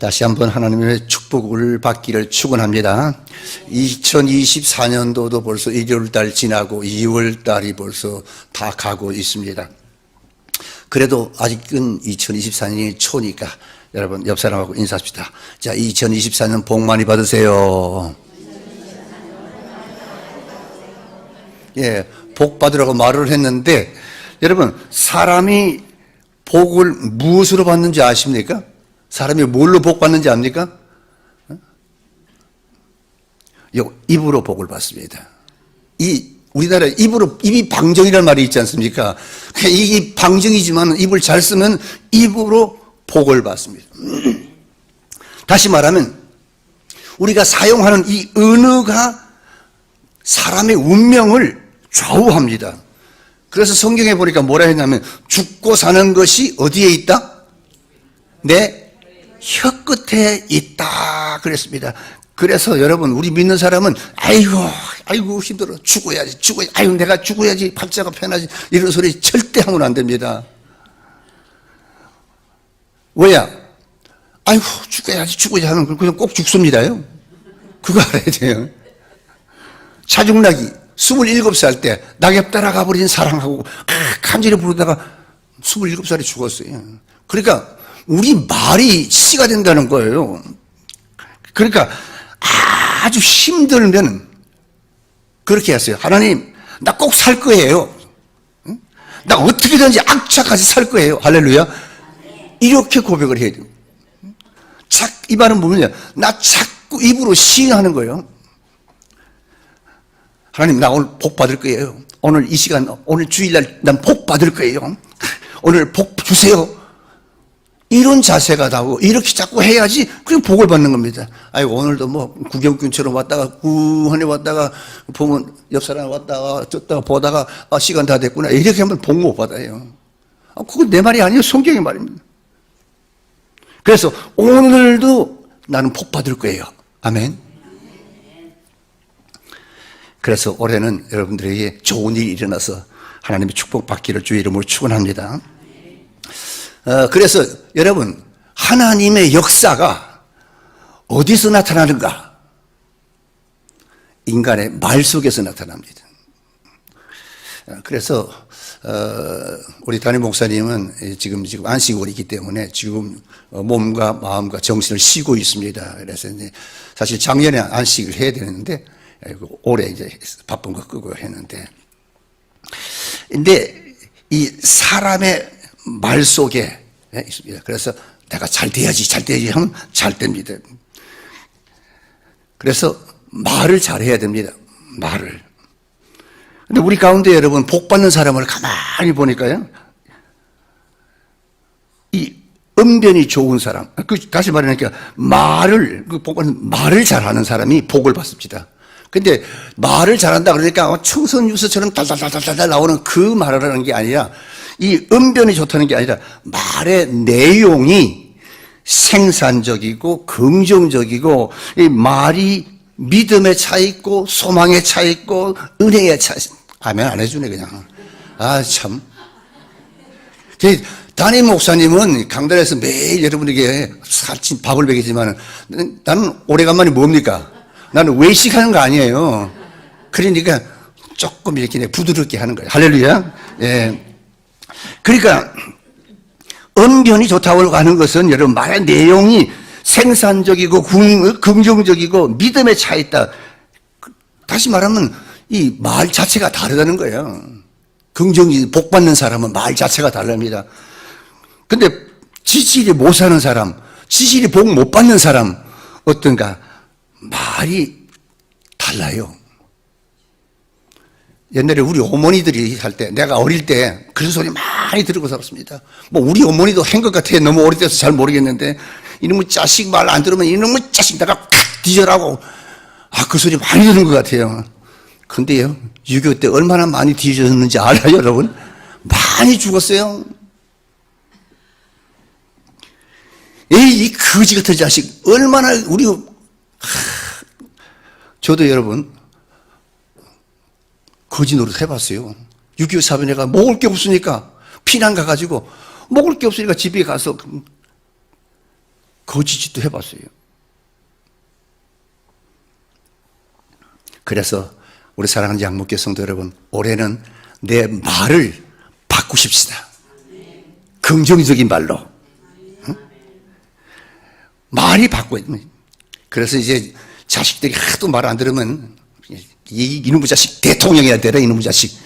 다시 한번 하나님의 축복을 받기를 축원합니다. 2024년도도 벌써 1월달 지나고 2월달이 벌써 다 가고 있습니다. 그래도 아직은 2024년이 초니까 여러분 옆 사람하고 인사합시다. 자, 2024년 복 많이 받으세요. 예, 복 받으라고 말을 했는데 여러분 사람이 복을 무엇으로 받는지 아십니까? 사람이 뭘로 복 받는지 압니까? 입으로 복을 받습니다. 우리나라에 입이 방정이라는 말이 있지 않습니까? 이 방정이지만 입을 잘 쓰면 입으로 복을 받습니다. 다시 말하면 우리가 사용하는 이 언어가 사람의 운명을 좌우합니다. 그래서 성경에 보니까 뭐라 했냐면 죽고 사는 것이 어디에 있다? 내 혀끝에 있다 그랬습니다. 그래서 여러분 우리 믿는 사람은 아이고 힘들어 죽어야지 아이고 내가 죽어야지 팔자가 편하지 이런 소리 절대 하면 안 됩니다. 왜야? 아이고 죽어야지 하면 그냥 꼭 죽습니다요. 그거 알아야 돼요. 차중락이 27살 때 낙엽 따라가 버린 사랑하고 간절히 부르다가 27살에 죽었어요. 그러니까 우리 말이 씨가 된다는 거예요. 그러니까 아주 힘들면 그렇게 했어요. 하나님 나 꼭 살 거예요. 나 어떻게든지 악착같이 살 거예요. 할렐루야. 이렇게 고백을 해야 돼요. 이 말은 뭐냐, 나 자꾸 입으로 시인하는 거예요. 하나님 나 오늘 복 받을 거예요. 오늘 이 시간 오늘 주일날 난 복 받을 거예요. 오늘 복 주세요. 이런 자세가 나오고 이렇게 자꾸 해야지 그냥 복을 받는 겁니다. 아이고 오늘도 뭐 구경꾼처럼 왔다가 구한에 왔다가 보면 옆 사람 왔다가 쫓다가 보다가 시간 다 됐구나 이렇게 하면 복 못 받아요. 그건 내 말이 아니에요. 성경의 말입니다. 그래서 오늘도 나는 복 받을 거예요. 아멘. 그래서 올해는 여러분들에게 좋은 일이 일어나서 하나님의 축복 받기를 주의 이름으로 축원합니다. 그래서 여러분 하나님의 역사가 어디서 나타나는가? 인간의 말 속에서 나타납니다. 그래서 우리 담임 목사님은 지금 안식월이기 때문에 지금 몸과 마음과 정신을 쉬고 있습니다. 그래서 이제 사실 작년에 안식을 해야 되는데 올해 이제 바쁜 거 끄고 했는데, 근데 이 사람의 말 속에 있습니다. 그래서 내가 잘 돼야지 하면 잘 됩니다. 그래서 말을 잘해야 됩니다. 말을. 근데 우리 가운데 여러분 복 받는 사람을 가만히 보니까요, 이 언변이 좋은 사람, 다시 말하니까 말을 잘하는 사람이 복을 받습니다. 근데 말을 잘한다 그러니까 청선 뉴스처럼 달달달달 나오는 그 말을 하는 게 아니라 이 언변이 좋다는 게 아니라 말의 내용이 생산적이고 긍정적이고 이 말이 믿음에 차 있고 소망에 차 있고 은혜에 차 있고 아멘 안 해주네 그냥. 참. 담임 목사님은 강단에서 매일 여러분에게 살찐 밥을 먹이지만 나는 오래간만에 뭡니까? 나는 외식하는 거 아니에요. 그러니까 조금 이렇게 부드럽게 하는 거예요. 할렐루야. 예. 그러니까 언변이 좋다고 하는 것은 여러분 말의 내용이 생산적이고 긍정적이고 믿음에 차 있다. 다시 말하면 이 말 자체가 다르다는 거예요. 긍정이 복 받는 사람은 말 자체가 다릅니다. 근데 지질이 못 사는 사람, 지질이 복 못 받는 사람 어떤가? 말이 달라요. 옛날에 우리 어머니들이 할 때, 내가 어릴 때 그런 소리 많이 들고 살았습니다. 뭐 우리 어머니도 한 것 같아. 너무 오래돼서 잘 모르겠는데 이놈의 자식 말 안 들으면 이놈의 자식 내가 칵 뒤져라고. 그 소리 많이 들은 것 같아요. 근데요 6.25 때 얼마나 많이 뒤졌는지 알아요 여러분? 많이 죽었어요. 이 거지 같은 자식 얼마나 저도 여러분 거지 노릇 해봤어요. 6.25 사변에가 먹을 게 없으니까 피난 가가지고 먹을 게 없으니까 집에 가서 거짓짓도 해봤어요. 그래서 우리 사랑하는 양목교 성도 여러분, 올해는 내 말을 바꾸십시다. 긍정적인 말로. 응? 말이 바꿔야 돼. 그래서 이제 자식들이 하도 말 안 들으면 이놈의 자식 대통령이라 되라, 이놈의 자식.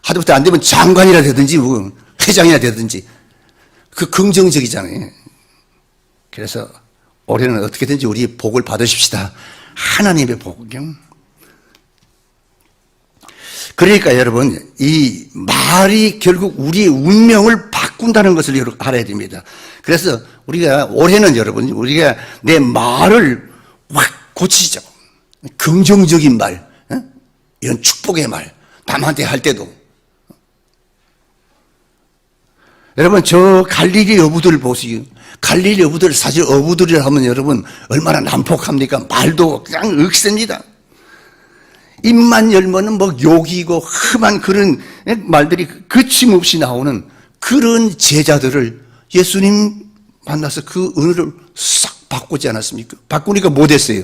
하도부터 안 되면 장관이라 되든지 뭐 회장이라 되든지. 그 긍정적이잖아요. 그래서 올해는 어떻게든지 우리 복을 받으십시다. 하나님의 복을요. 그러니까 여러분, 이 말이 결국 우리의 운명을 바꾼다는 것을 여러분 알아야 됩니다. 그래서 우리가 올해는 여러분, 우리가 내 말을 확 고치자. 긍정적인 말, 이런 축복의 말, 남한테 할 때도. 여러분, 저 갈릴리 어부들 보시오. 갈릴리 어부들, 사실 어부들이라 하면 여러분 얼마나 난폭합니까? 말도 그냥 억셉니다. 입만 열면은 뭐 욕이고 험한 그런 말들이 거침없이 나오는 그런 제자들을 예수님 만나서 그 은혜를 싹 바꾸지 않았습니까? 바꾸니까 뭐 됐어요?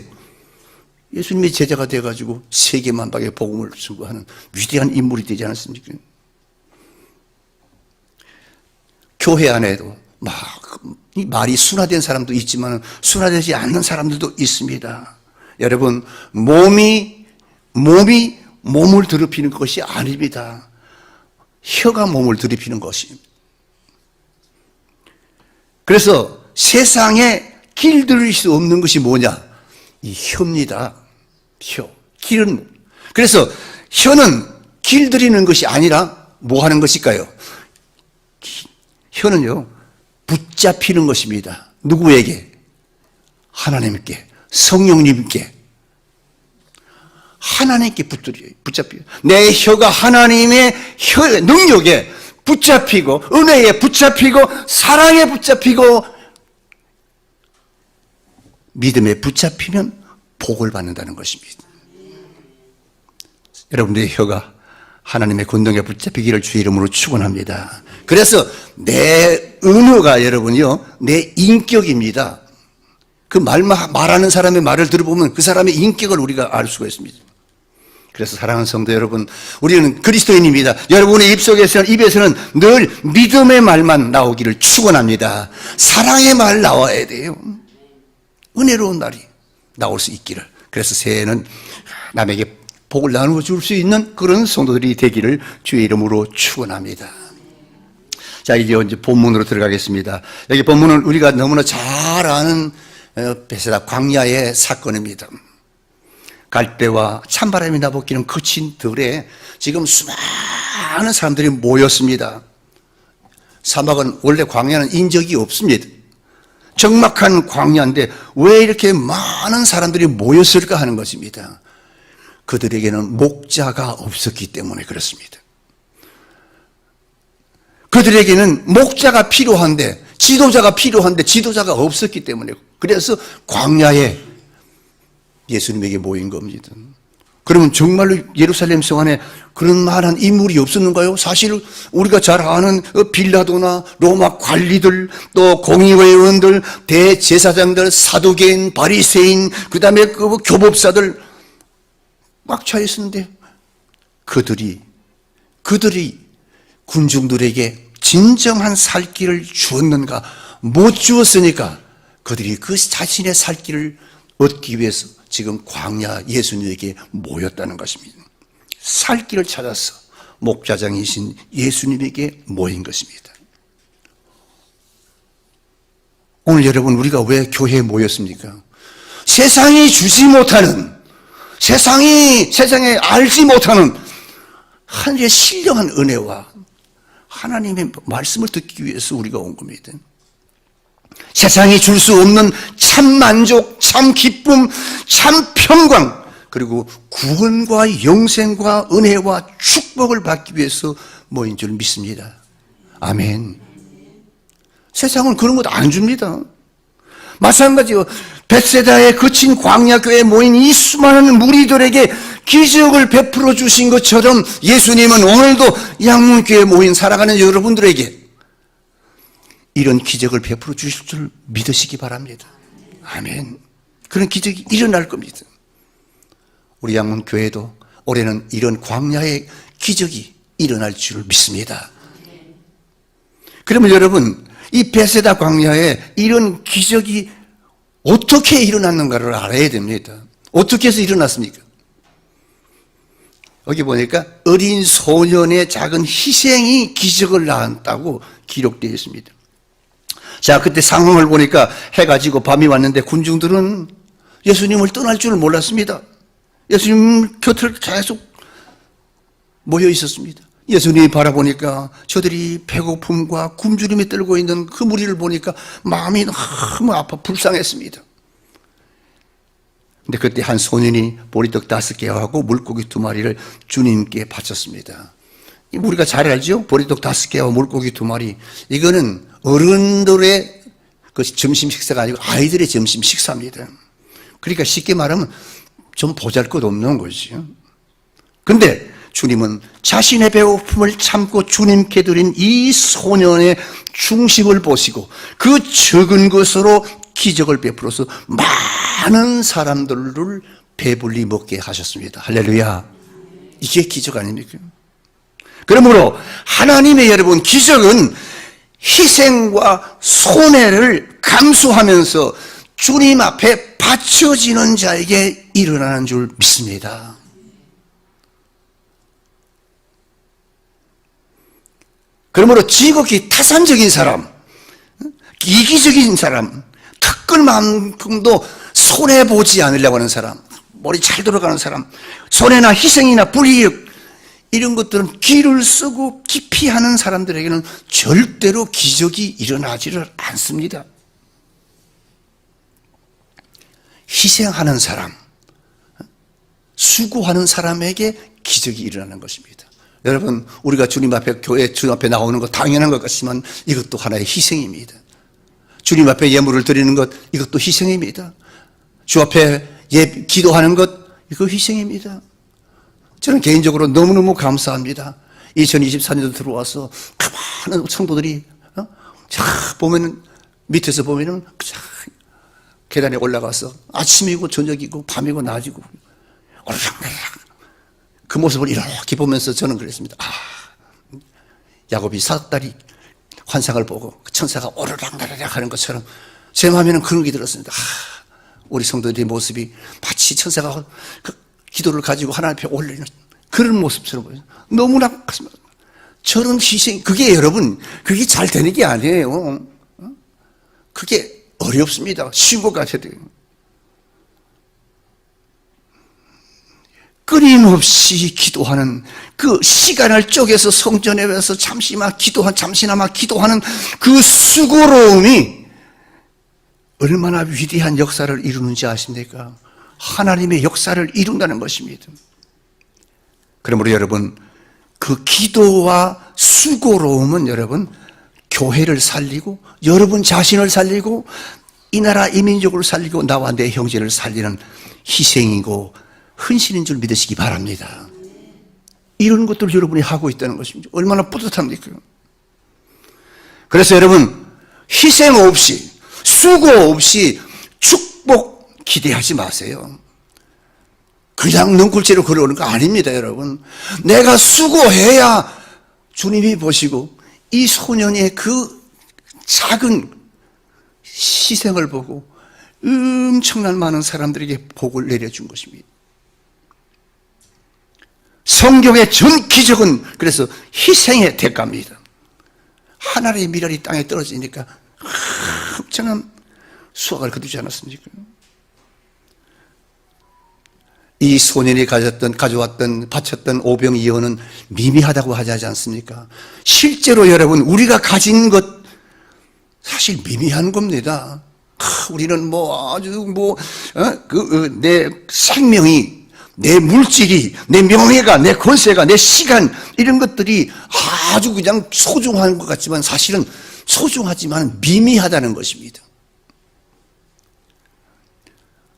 예수님의 제자가 돼가지고 세계 만방에 복음을 전하는 위대한 인물이 되지 않았습니까? 교회 안에도 막 말이 순화된 사람도 있지만 순화되지 않는 사람들도 있습니다. 여러분, 몸이 몸을 더럽히는 것이 아닙니다. 혀가 몸을 더럽히는 것입니다. 그래서 세상에 길들일 수 없는 것이 뭐냐? 이 혀입니다. 혀. 길은. 그래서 혀는 길들이는 것이 아니라 뭐 하는 것일까요? 혀는요, 붙잡히는 것입니다. 누구에게? 하나님께, 성령님께. 하나님께 붙잡혀요. 내 혀가 하나님의 혀의 능력에 붙잡히고, 은혜에 붙잡히고, 사랑에 붙잡히고, 믿음에 붙잡히면 복을 받는다는 것입니다. 여러분들의 혀가 하나님의 권능에 붙잡히기를 주의 이름으로 축원합니다. 그래서 내 은어가 여러분요, 내 인격입니다. 그 말하는 사람의 말을 들어보면 그 사람의 인격을 우리가 알 수가 있습니다. 그래서 사랑하는 성도 여러분, 우리는 그리스도인입니다. 여러분의 입에서는 늘 믿음의 말만 나오기를 축원합니다. 사랑의 말 나와야 돼요. 은혜로운 말이 나올 수 있기를. 그래서 새해에는 남에게 복을 나누어 줄 수 있는 그런 성도들이 되기를 주의 이름으로 축원합니다. 자, 이제 본문으로 들어가겠습니다. 여기 본문은 우리가 너무나 잘 아는 베세다 광야의 사건입니다. 갈대와 찬바람이 나부끼는 거친 들에 지금 수많은 사람들이 모였습니다. 사막은 원래 광야는 인적이 없습니다. 적막한 광야인데 왜 이렇게 많은 사람들이 모였을까 하는 것입니다. 그들에게는 목자가 없었기 때문에 그렇습니다. 그들에게는 목자가 필요한데, 지도자가 필요한데 지도자가 없었기 때문에, 그래서 광야에 예수님에게 모인 겁니다. 그러면 정말로 예루살렘 성 안에 그런 만한 인물이 없었는가요? 사실 우리가 잘 아는 빌라도나 로마 관리들, 또 공의회원들, 대제사장들, 사두개인, 바리새인, 그 다음에 그 교법사들 막 차 있었는데 그들이 군중들에게 진정한 살 길을 주었는가? 못 주었으니까 그들이 그 자신의 살 길을 얻기 위해서 지금 광야 예수님에게 모였다는 것입니다. 살 길을 찾아서 목자장이신 예수님에게 모인 것입니다. 오늘 여러분, 우리가 왜 교회에 모였습니까? 세상이 주지 못하는, 세상에 알지 못하는 하나님의 신령한 은혜와 하나님의 말씀을 듣기 위해서 우리가 온 겁니다. 세상이 줄 수 없는 참 만족, 참 기쁨, 참 평강, 그리고 구원과 영생과 은혜와 축복을 받기 위해서 모인 줄 믿습니다. 아멘. 세상은 그런 것 안 줍니다. 마찬가지로 벳세다의 거친 광야교회에 모인 이 수많은 무리들에게 기적을 베풀어 주신 것처럼 예수님은 오늘도 양문교회에 모인 살아가는 여러분들에게 이런 기적을 베풀어 주실 줄 믿으시기 바랍니다. 아멘. 그런 기적이 일어날 겁니다. 우리 양문 교회도 올해는 이런 광야의 기적이 일어날 줄 믿습니다. 그러면 여러분, 이 베세다 광야에 이런 기적이 어떻게 일어났는가를 알아야 됩니다. 어떻게 해서 일어났습니까? 여기 보니까 어린 소년의 작은 희생이 기적을 낳았다고 기록되어 있습니다. 자, 그때 상황을 보니까 해가 지고 밤이 왔는데 군중들은 예수님을 떠날 줄 몰랐습니다. 예수님 곁을 계속 모여 있었습니다. 예수님이 바라보니까 저들이 배고픔과 굶주림에 떨고 있는 그 무리를 보니까 마음이 너무 아파 불쌍했습니다. 근데 그때 한 소년이 보리떡 5개 하고 물고기 2마리를 주님께 바쳤습니다. 우리가 잘 알죠? 보리떡 5개와 물고기 2마리. 이거는 어른들의 그 점심 식사가 아니고 아이들의 점심 식사입니다. 그러니까 쉽게 말하면 좀 보잘것없는 거죠. 근데 주님은 자신의 배고픔을 참고 주님께 드린 이 소년의 중심을 보시고 그 적은 것으로 기적을 베풀어서 많은 사람들을 배불리 먹게 하셨습니다. 할렐루야. 이게 기적 아닙니까? 그러므로 하나님의 여러분 기적은 희생과 손해를 감수하면서 주님 앞에 바쳐지는 자에게 일어나는 줄 믿습니다. 그러므로 지극히 타산적인 사람, 이기적인 사람, 특권만큼도 손해보지 않으려고 하는 사람, 머리 잘 돌아가는 사람, 손해나 희생이나 불이익 이런 것들은 기를 쓰고 기피하는 사람들에게는 절대로 기적이 일어나지를 않습니다. 희생하는 사람, 수고하는 사람에게 기적이 일어나는 것입니다. 여러분, 우리가 주님 앞에, 교회 주님 앞에 나오는 것 당연한 것 같지만 이것도 하나의 희생입니다. 주님 앞에 예물을 드리는 것, 이것도 희생입니다. 주 앞에 기도하는 것, 이거 희생입니다. 저는 개인적으로 너무너무 감사합니다. 2024년도 들어와서 그 많은 성도들이 보면은 밑에서 보면은 계단에 올라가서 아침이고 저녁이고 밤이고 낮이고 오르락내리락 그 모습을 이렇게 보면서 저는 그랬습니다. 야곱이 4달이 환상을 보고 천사가 오르락내리락 하는 것처럼 제 마음에는 그런 게 들었습니다. 우리 성도들의 모습이 마치 천사가 그 기도를 가지고 하나님 앞에 올리는 그런 모습처럼 보여요. 너무나 저런 희생, 그게 여러분, 그게 잘 되는 게 아니에요. 그게 어렵습니다. 쉬운 것 같아요. 끊임없이 기도하는 그 시간을 쪼개서 성전에 와서 잠시나마 기도하는 그 수고로움이 얼마나 위대한 역사를 이루는지 아십니까? 하나님의 역사를 이룬다는 것입니다. 그러므로 여러분, 그 기도와 수고로움은 여러분, 교회를 살리고 여러분 자신을 살리고 이 나라 이 민족을 살리고 나와 내 형제를 살리는 희생이고 헌신인 줄 믿으시기 바랍니다. 이런 것들을 여러분이 하고 있다는 것입니다. 얼마나 뿌듯합니까? 그래서 여러분, 희생 없이 수고 없이 축복 기대하지 마세요. 그냥 눈굴째로 걸어오는 거 아닙니다, 여러분. 내가 수고해야 주님이 보시고 이 소년의 그 작은 희생을 보고 엄청난 많은 사람들에게 복을 내려준 것입니다. 성경의 전 기적은 그래서 희생의 대가입니다. 하나님의 미랄이 땅에 떨어지니까 엄청난 수확을 거두지 않았습니까? 이 소년이 바쳤던 오병이어는 미미하다고 하지 않습니까? 실제로 여러분, 우리가 가진 것 사실 미미한 겁니다. 우리는 내 생명이, 내 물질이, 내 명예가, 내 권세가, 내 시간, 이런 것들이 아주 그냥 소중한 것 같지만 사실은 소중하지만 미미하다는 것입니다.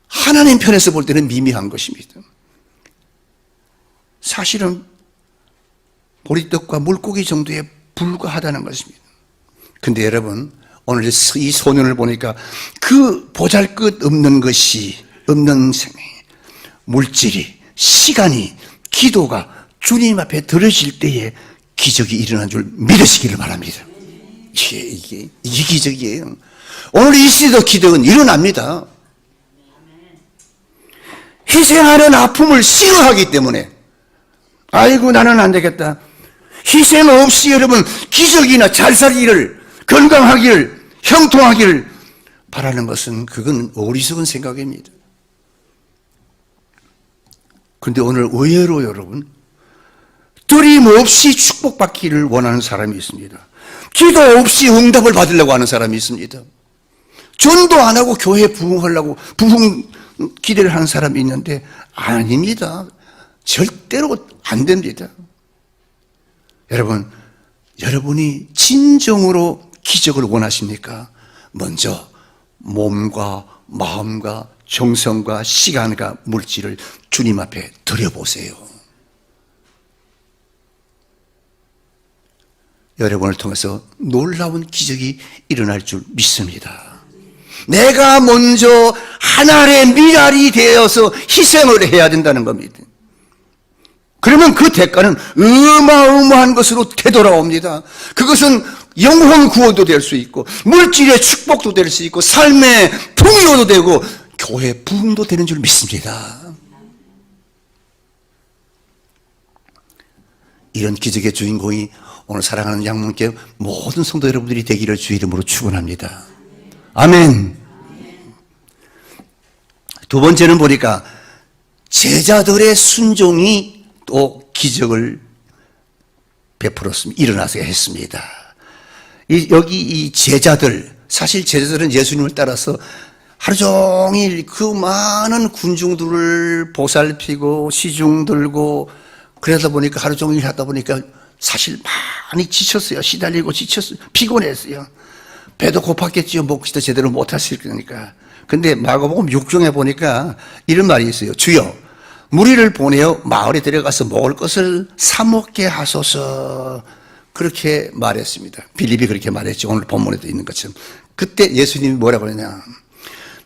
하나님 편에서 볼 때는 미미한 것입니다. 사실은 보리떡과 물고기 정도에 불과하다는 것입니다. 근데 여러분, 오늘 이 소년을 보니까 그 보잘것없는 것이, 없는 생명, 물질이, 시간이, 기도가 주님 앞에 들어질 때에 기적이 일어난 줄 믿으시기를 바랍니다. 이게 기적이에요. 오늘 이 시대도 기적은 일어납니다. 희생하는 아픔을 싫어하기 때문에, 아이고 나는 안 되겠다. 희생 없이 여러분 기적이나 잘 살기를, 건강하기를, 형통하기를 바라는 것은 그건 어리석은 생각입니다. 그런데 오늘 의외로 여러분 드림없이 축복받기를 원하는 사람이 있습니다. 기도 없이 응답을 받으려고 하는 사람이 있습니다. 전도 안 하고 교회 부흥하려고 부흥 기대를 하는 사람이 있는데 아닙니다. 절대로 안 됩니다. 여러분, 여러분이 진정으로 기적을 원하십니까? 먼저 몸과 마음과 정성과 시간과 물질을 주님 앞에 드려보세요. 여러분을 통해서 놀라운 기적이 일어날 줄 믿습니다. 내가 먼저 하나의 미랄이 되어서 희생을 해야 된다는 겁니다. 그러면 그 대가는 어마어마한 것으로 되돌아옵니다. 그것은 영혼 구원도 될 수 있고 물질의 축복도 될 수 있고 삶의 풍요도 되고 교회 부흥도 되는 줄 믿습니다. 이런 기적의 주인공이 오늘 사랑하는 양문교회 모든 성도 여러분들이 되기를 주의 이름으로 축원합니다. 아멘. 두 번째는 보니까 제자들의 순종이 또 기적을 베풀었습니다. 일어나서 했습니다. 여기 이 제자들, 사실 제자들은 예수님을 따라서 하루 종일 그 많은 군중들을 보살피고 시중 들고 그러다 보니까 하루 종일 하다 보니까 사실 많이 지쳤어요. 시달리고 지쳤어요. 피곤했어요. 배도 고팠겠지요. 먹지도 제대로 못하실 거니까. 근데 마가복음 6장에 보니까 이런 말이 있어요. 주여, 무리를 보내어 마을에 데려가서 먹을 것을 사 먹게 하소서. 그렇게 말했습니다. 빌립이 그렇게 말했죠. 오늘 본문에도 있는 것처럼. 그때 예수님이 뭐라고 그러냐.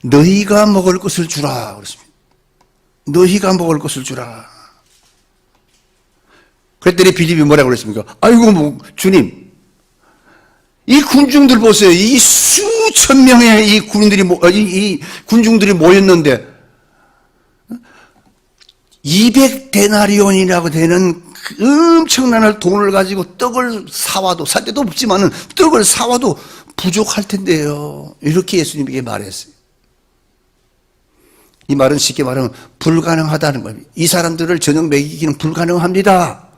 너희가 먹을 것을 주라. 그랬습니다. 너희가 먹을 것을 주라. 그랬더니 빌립이 뭐라고 그랬습니까? 아이고, 뭐, 주님. 이 군중들 보세요. 이 수천 명의 이 군중들이 모였는데, 200데나리온이라고 되는 엄청난 돈을 가지고 떡을 사와도, 살 데도 없지만은 떡을 사와도 부족할 텐데요. 이렇게 예수님에게 말했어요. 이 말은 쉽게 말하면 불가능하다는 겁니다. 이 사람들을 저녁 먹이기는 불가능합니다.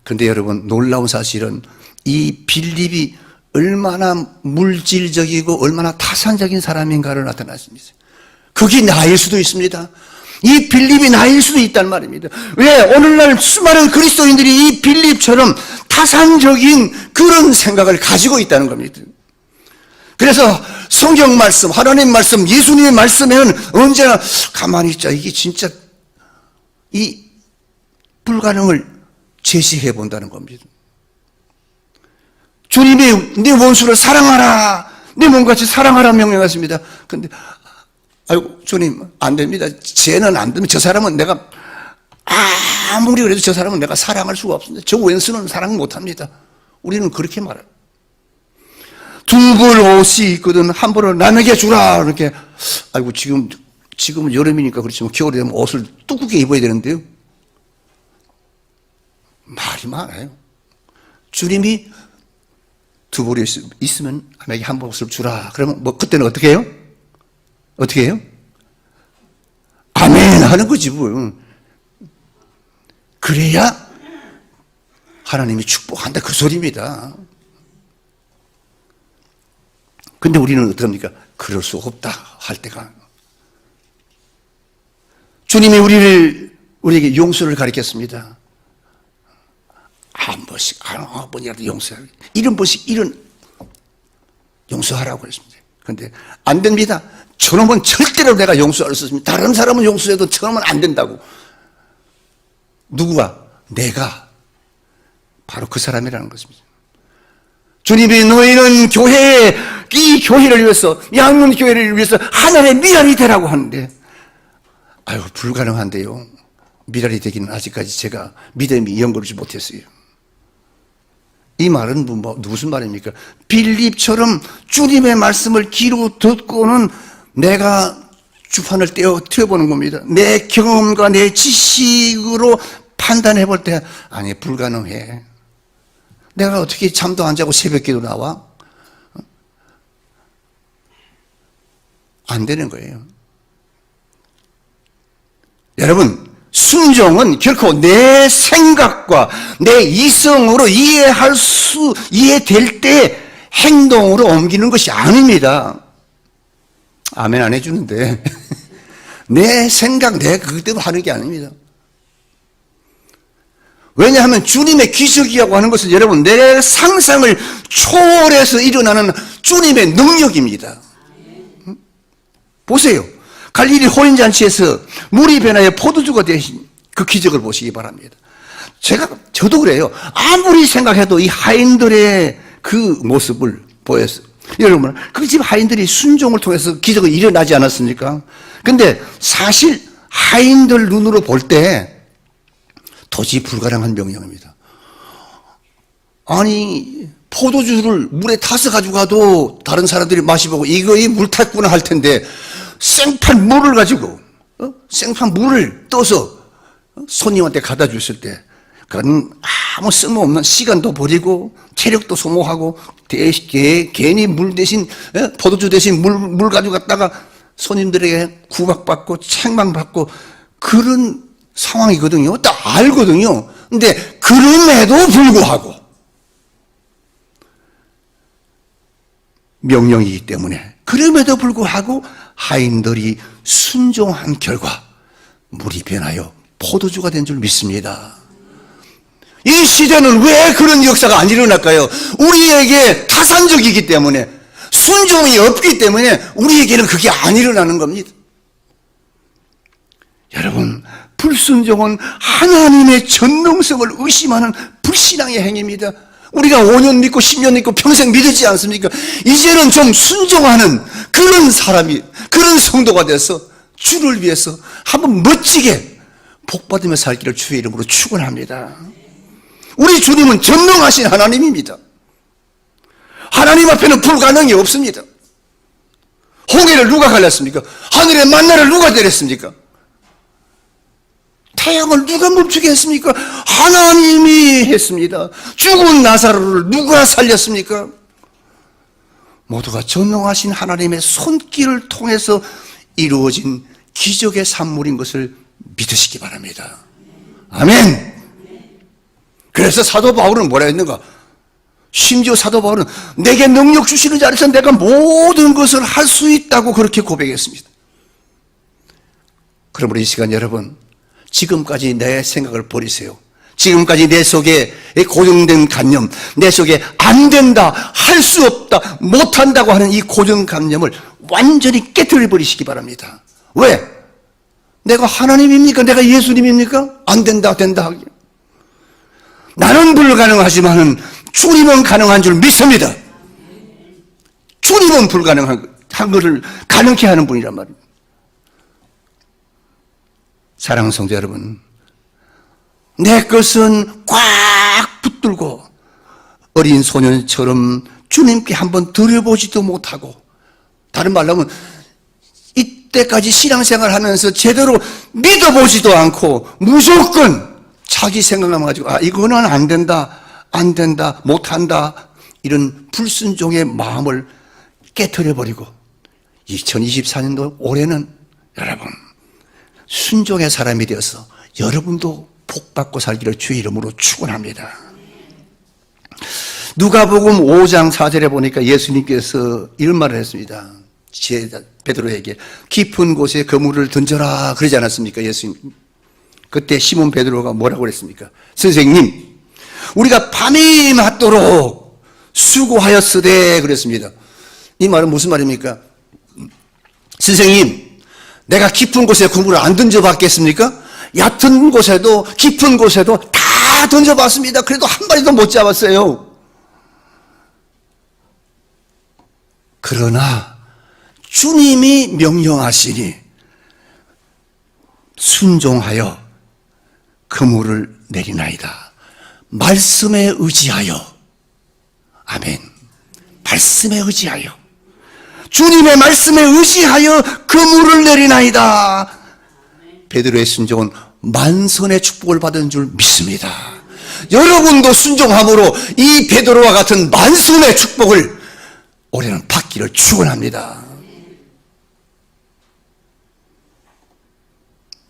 그런데 여러분, 놀라운 사실은 이 빌립이 얼마나 물질적이고 얼마나 타산적인 사람인가를 나타났습니다. 그게 나일 수도 있습니다. 이 빌립이 나일 수도 있단 말입니다. 왜? 오늘날 수많은 그리스도인들이 이 빌립처럼 타산적인 그런 생각을 가지고 있다는 겁니다. 그래서 성경 말씀, 하나님 말씀, 예수님의 말씀에는 언제나 가만히 있자. 이게 진짜 이 불가능을 제시해 본다는 겁니다. 주님이 네 원수를 사랑하라, 네 몸같이 사랑하라 명령하십니다. 근데 아이고 주님 안 됩니다. 쟤는 안 됩니다. 저 사람은 내가 아무리 그래도 저 사람은 내가 사랑할 수가 없습니다. 저 원수는 사랑 못합니다. 우리는 그렇게 말해요. 두 벌 옷이 있거든 한 벌을 남에게 주라. 이렇게 아이고 지금은 여름이니까 그렇지만 겨울에 되면 옷을 두껍게 입어야 되는데요. 말이 많아요. 주님이 두 벌이 있으면 남에게 한 벌을 주라. 그러면 뭐 그때는 어떻게 해요? 어떻게 해요? 아멘 하는 거지 뭐. 그래야 하나님이 축복한다 그 소리입니다. 근데 우리는 어떡합니까? 그럴 수 없다 할 때가. 주님이 우리에게 용서를 가르쳤습니다. 한 번씩, 한 번이라도 용서하라. 이런 번씩 이런 용서하라고 그랬습니다. 그런데 안 됩니다. 저놈은 절대로 내가 용서할 수 없습니다. 다른 사람은 용서해도 저놈은 안 된다고. 누구가? 내가 바로 그 사람이라는 것입니다. 주님이 너희는 이 교회를 위해서, 양문교회를 위해서 하늘의 미랄이 되라고 하는데, 아유, 불가능한데요. 미랄이 되기는 아직까지 제가 믿음이 연결하지 못했어요. 이 말은 무슨 말입니까? 빌립처럼 주님의 말씀을 귀로 듣고는 내가 주판을 떼어보는 겁니다. 내 경험과 내 지식으로 판단해 볼 때, 아니, 불가능해. 내가 어떻게 잠도 안 자고 새벽기도 나와? 안 되는 거예요. 여러분, 순종은 결코 내 생각과 내 이성으로 이해될 때 행동으로 옮기는 것이 아닙니다. 아멘 안 해주는데. 내 생각, 내가 그대로 하는 게 아닙니다. 왜냐하면 주님의 기적이라고 하는 것은 여러분, 내 상상을 초월해서 일어나는 주님의 능력입니다. 보세요. 갈릴리 호인잔치에서 물이 변하여 포도주가 되신 그 기적을 보시기 바랍니다. 저도 그래요. 아무리 생각해도 이 하인들의 그 모습을 보였어요. 여러분, 그 집 하인들이 순종을 통해서 기적이 일어나지 않았습니까? 근데 사실 하인들 눈으로 볼 때 도저히 불가능한 명령입니다. 아니, 포도주를 물에 타서 가지고 가도 다른 사람들이 마시보고 이거 물 탔구나 할 텐데 생판 물을 가지고 생판 물을 떠서 손님한테 갖다 줬을 때 그건 아무 쓸모없는 시간도 버리고 체력도 소모하고 괜히 물 대신 포도주 대신 물 가지고 갔다가 손님들에게 구박받고 책망받고 그런 상황이거든요. 딱 알거든요. 근데 그럼에도 불구하고 명령이기 때문에 그럼에도 불구하고 하인들이 순종한 결과 물이 변하여 포도주가 된 줄 믿습니다. 이 시대는 왜 그런 역사가 안 일어날까요? 우리에게 타산적이기 때문에, 순종이 없기 때문에 우리에게는 그게 안 일어나는 겁니다. 여러분, 불순종은 하나님의 전능성을 의심하는 불신앙의 행위입니다. 우리가 5년 믿고 10년 믿고 평생 믿지 않습니까? 이제는 좀 순종하는 그런 사람이, 그런 성도가 돼서 주를 위해서 한번 멋지게 복받으며 살기를 주의 이름으로 축원합니다. 우리 주님은 전능하신 하나님입니다. 하나님 앞에는 불가능이 없습니다. 홍해를 누가 갈랐습니까? 하늘의 만나를 누가 내렸습니까? 태양을 누가 멈추게 했습니까? 하나님이 했습니다. 죽은 나사로를 누가 살렸습니까? 모두가 전능하신 하나님의 손길을 통해서 이루어진 기적의 산물인 것을 믿으시기 바랍니다. 아멘. 그래서 사도 바울은 뭐라 했는가? 심지어 사도 바울은 내게 능력 주시는 자리에서 내가 모든 것을 할 수 있다고 그렇게 고백했습니다. 그러므로 이 시간 여러분, 지금까지 내 생각을 버리세요. 지금까지 내 속에 고정된 관념, 내 속에 안 된다, 할 수 없다, 못한다고 하는 이 고정관념을 완전히 깨뜨려 버리시기 바랍니다. 왜? 내가 하나님입니까? 내가 예수님입니까? 안 된다, 된다 하기. 나는 불가능하지만은 주님은 가능한 줄 믿습니다. 주님은 불가능한 것을 가능케 하는 분이란 말입니다. 사랑하는 성도 여러분, 내 것은 꽉 붙들고 어린 소년처럼 주님께 한번 들여보지도 못하고, 다른 말로 하면 이때까지 신앙생활 하면서 제대로 믿어보지도 않고 무조건 자기 생각만 가지고 이거는 안 된다, 안 된다, 못한다, 이런 불순종의 마음을 깨트려버리고 2024년도 올해는 여러분 순종의 사람이 되어서 여러분도 복받고 살기를 주의 이름으로 축원합니다. 누가복음 5장 4절에 보니까 예수님께서 이런 말을 했습니다. 베드로에게 깊은 곳에 그물을 던져라 그러지 않았습니까? 예수님. 그때 시몬 베드로가 뭐라고 그랬습니까? 선생님, 우리가 밤이 맞도록 수고하였으되 그랬습니다. 이 말은 무슨 말입니까? 선생님, 내가 깊은 곳에 그물을 안 던져봤겠습니까? 얕은 곳에도 깊은 곳에도 다 던져봤습니다. 그래도 한 마리도 못 잡았어요. 그러나 주님이 명령하시니 순종하여 그물을 내리나이다. 말씀에 의지하여. 아멘. 말씀에 의지하여. 주님의 말씀에 의지하여 그물을 내리나이다. 베드로의 순종은 만선의 축복을 받은 줄 믿습니다. 여러분도 순종함으로 이 베드로와 같은 만선의 축복을 올해는 받기를 축원합니다.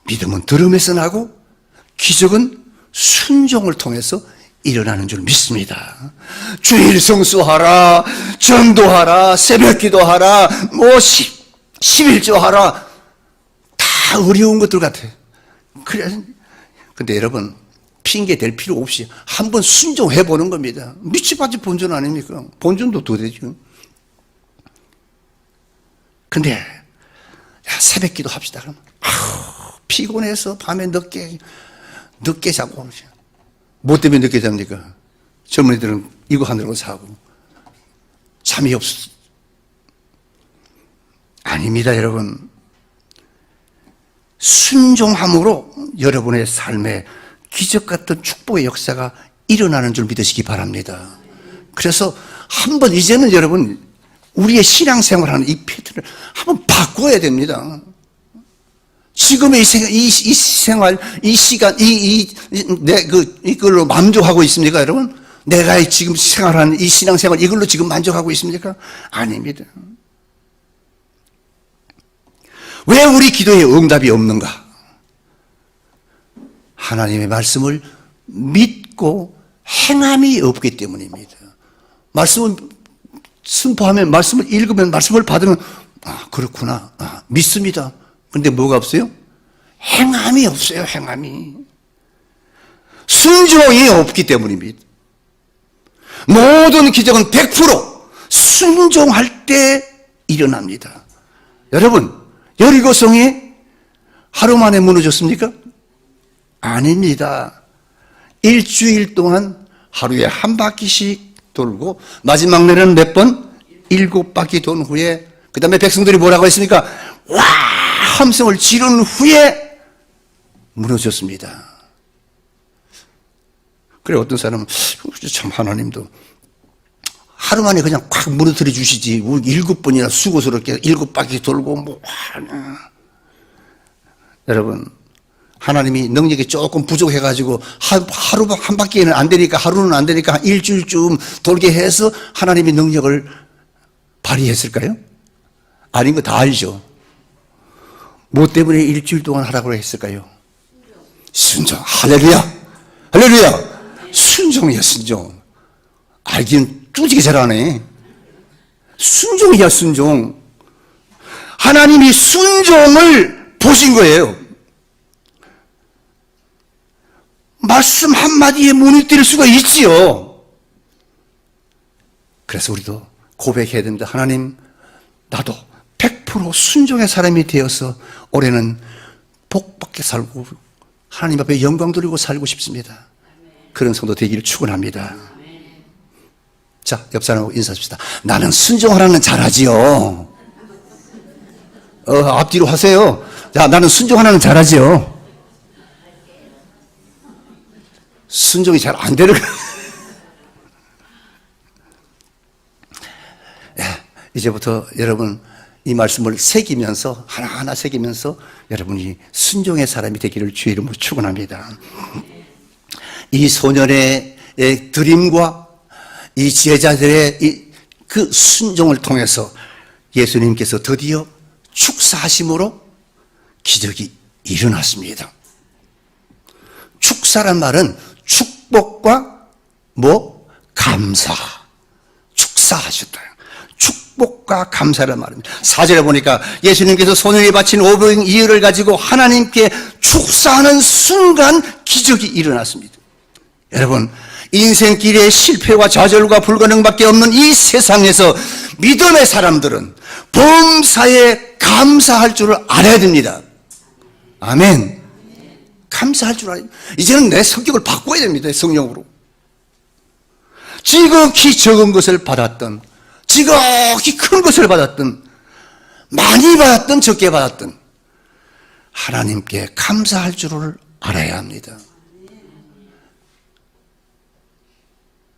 믿음은 들음에서 나고 기적은 순종을 통해서 일어나는 줄 믿습니다. 주일 성수하라, 전도하라, 새벽기도하라, 11조하라, 다 어려운 것들 같아요. 근데 여러분, 핑계 댈 필요 없이 한번 순종해 보는 겁니다. 미치바치 본전 아닙니까? 본전도 더 되죠. 근데 새벽기도 합시다. 그러면 피곤해서 밤에 늦게 자고 뭐 때문에 늦게 잡니까? 젊은이들은 이거 하느라고 자고 잠이 없어. 아닙니다, 여러분. 순종함으로 여러분의 삶에 기적 같은 축복의 역사가 일어나는 줄 믿으시기 바랍니다. 그래서 한번 이제는 여러분 우리의 신앙생활하는 이 패턴을 한번 바꿔야 됩니다. 지금의 이 생활, 이 시간, 이걸로 만족하고 있습니까, 여러분? 내가 지금 생활하는 이 신앙생활, 이걸로 지금 만족하고 있습니까? 아닙니다. 왜 우리 기도에 응답이 없는가? 하나님의 말씀을 믿고 행함이 없기 때문입니다. 말씀을 선포하면, 말씀을 읽으면, 말씀을 받으면, 그렇구나. 믿습니다. 근데 뭐가 없어요? 행함이 없어요, 행함이. 순종이 없기 때문입니다. 모든 기적은 100% 순종할 때 일어납니다. 여러분, 여리고성이 하루 만에 무너졌습니까? 아닙니다. 일주일 동안 하루에 한 바퀴씩 돌고 마지막 날에는 몇 번? 7바퀴 돈 후에 그 다음에 백성들이 뭐라고 했습니까? 와! 함성을 지른 후에 무너졌습니다. 그래 어떤 사람은 참 하나님도 하루 만에 그냥 콱 무너뜨려 주시지 7번이나 수고스럽게 7바퀴 돌고 뭐 여러분 하나님이 능력이 조금 부족해가지고 하루 한 바퀴는 안 되니까 하루는 안 되니까 한 일주일쯤 돌게 해서 하나님이 능력을 발휘했을까요? 아닌 거 다 알죠. 뭐 때문에 일주일 동안 하라고 했을까요? 순종. 할렐루야. 할렐루야. 순종이야, 순종. 알기는 뚜지게 잘하네. 순종이야, 순종. 하나님이 순종을 보신 거예요. 말씀 한마디에 문이 뜰 수가 있지요. 그래서 우리도 고백해야 됩니다. 하나님, 나도 100% 순종의 사람이 되어서 올해는 복받게 살고 하나님 앞에 영광 돌리고 살고 싶습니다. 그런 성도 되기를 축원합니다. 자, 옆 사람하고 인사합시다. 나는 순종하라는 잘하지요. 앞뒤로 하세요. 자, 나는 순종하라는 잘하지요. 순종이 잘 안 되는 이제부터 여러분 이 말씀을 새기면서 하나하나 새기면서 여러분이 순종의 사람이 되기를 주의 이름으로 축원합니다. 이 소년의 드림과 이 제자들의 그 순종을 통해서 예수님께서 드디어 축사하심으로 기적이 일어났습니다. 축사란 말은 축복과 감사. 축사하셨다. 축복과 감사란 말입니다. 4절에 보니까 예수님께서 소년이 바친 502열을 가지고 하나님께 축사하는 순간 기적이 일어났습니다. 여러분, 인생길의 실패와 좌절과 불가능밖에 없는 이 세상에서 믿음의 사람들은 범사에 감사할 줄을 알아야 됩니다. 아멘. 감사할 줄 알아야 됩니다. 이제는 내 성격을 바꿔야 됩니다. 성령으로. 지극히 적은 것을 받았던 지극히 큰 것을 받았든 많이 받았든 적게 받았든 하나님께 감사할 줄을 알아야 합니다.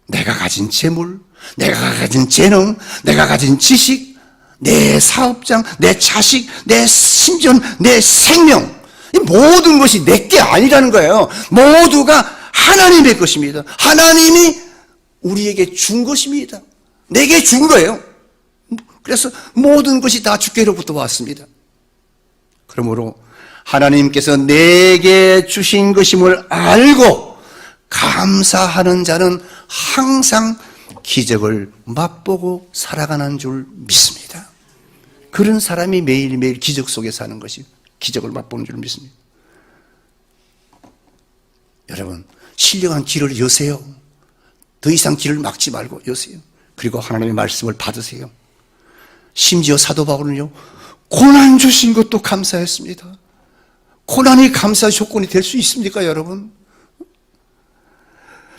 내가 가진 재물, 내가 가진 재능, 내가 가진 지식, 내 사업장, 내 자식, 내 심지어 내 생명, 이 모든 것이 내게 아니라는 거예요. 모두가 하나님의 것입니다. 하나님이 우리에게 준 것입니다. 내게 준 거예요. 그래서 모든 것이 다 주께로부터 왔습니다. 그러므로 하나님께서 내게 주신 것임을 알고 감사하는 자는 항상 기적을 맛보고 살아가는 줄 믿습니다. 그런 사람이 매일매일 기적 속에 사는 것이 기적을 맛보는 줄 믿습니다. 여러분, 신령한 길을 여세요. 더 이상 길을 막지 말고 여세요. 그리고 하나님의 말씀을 받으세요. 심지어 사도 바울은요, 고난 주신 것도 감사했습니다. 고난이 감사의 조건이 될 수 있습니까, 여러분?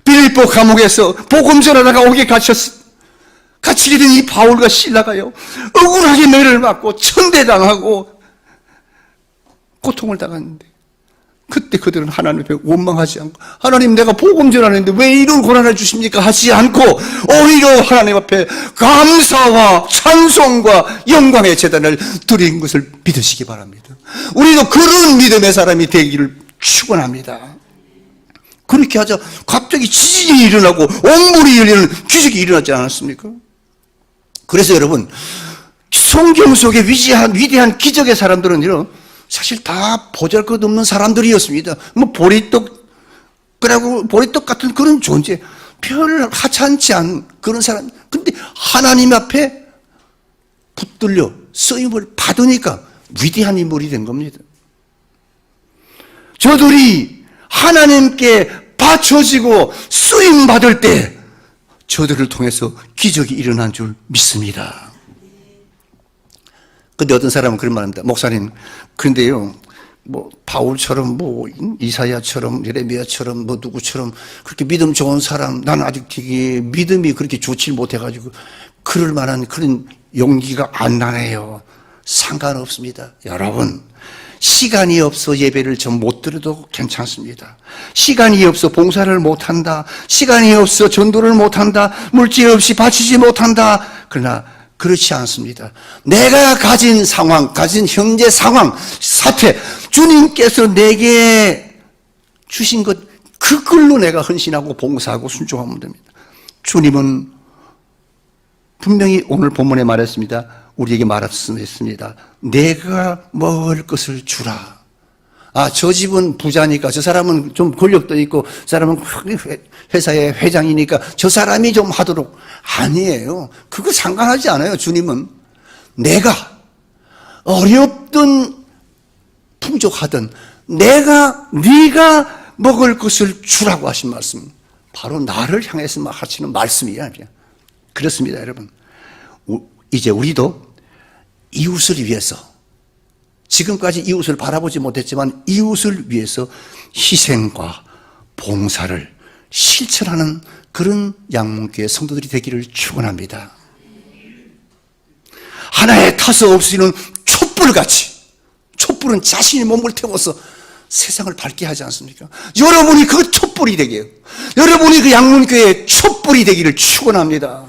빌립보 감옥에서 복음 전하다가 옥에 갇히게 된 이 바울과 실라가요, 억울하게 매를 맞고 천대당하고 고통을 당했는데, 그때 그들은 하나님 앞에 원망하지 않고, 하나님 내가 복음 전하는데 왜 이런 고난을 주십니까? 하지 않고 오히려 하나님 앞에 감사와 찬송과 영광의 제단을 드린 것을 믿으시기 바랍니다. 우리도 그런 믿음의 사람이 되기를 축원합니다. 그렇게 하자 갑자기 지진이 일어나고 옥물이 열리는 기적이 일어나지 않았습니까? 그래서 여러분, 성경 속에 위대한 기적의 사람들은 사실 다 보잘것없는 사람들이었습니다. 뭐 보리떡 같은 그런 존재, 별 하찮지 않은 그런 사람. 근데 하나님 앞에 붙들려 쓰임을 받으니까 위대한 인물이 된 겁니다. 저들이 하나님께 바쳐지고 쓰임 받을 때 저들을 통해서 기적이 일어난 줄 믿습니다. 근데 어떤 사람은 그런 말합니다. 목사님, 그런데요, 뭐 바울처럼 뭐 이사야처럼 예레미야처럼 뭐 누구처럼 그렇게 믿음 좋은 사람, 나는 아직 되게 믿음이 그렇게 좋지 못해가지고 그럴 만한 그런 용기가 안 나네요. 상관없습니다. 여러분, 시간이 없어 예배를 좀 못 드려도 괜찮습니다. 시간이 없어 봉사를 못한다, 시간이 없어 전도를 못한다, 물질 없이 바치지 못한다. 그러나 그렇지 않습니다. 내가 가진 상황, 가진 현재 상황, 사태, 주님께서 내게 주신 것, 그걸로 내가 헌신하고 봉사하고 순종하면 됩니다. 주님은 분명히 오늘 본문에 말했습니다. 우리에게 말씀했습니다. 내가 먹을 것을 주라. 아, 저 집은 부자니까, 저 사람은 좀 권력도 있고, 저 사람은 회사의 회장이니까 저 사람이 좀 하도록. 아니에요. 그거 상관하지 않아요. 주님은 내가 어렵든 풍족하든 네가 먹을 것을 주라고 하신 말씀, 바로 나를 향해서 하시는 말씀이에요. 그렇습니다, 여러분. 이제 우리도 이웃을 위해서, 지금까지 이웃을 바라보지 못했지만 이웃을 위해서 희생과 봉사를 실천하는 그런 양문교회 성도들이 되기를 축원합니다. 하나의 타서 없이는 촛불같이, 촛불은 자신의 몸을 태워서 세상을 밝게 하지 않습니까? 여러분이 그 촛불이 되게요. 여러분이 그 양문교회의 촛불이 되기를 축원합니다.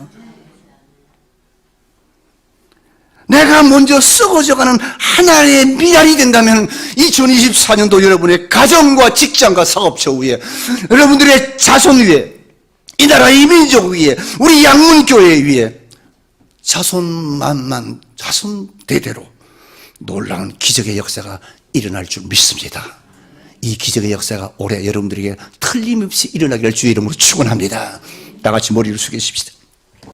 내가 먼저 썩어져가는 하나의 미랄이 된다면 2024년도 여러분의 가정과 직장과 사업처 위에, 여러분들의 자손 위에, 이 나라 이 민족 위에, 우리 양문교회 위에 자손 대대로 놀라운 기적의 역사가 일어날 줄 믿습니다. 이 기적의 역사가 올해 여러분들에게 틀림없이 일어나기를 주의 이름으로 축원합니다. 다 같이 머리를 숙이십시다.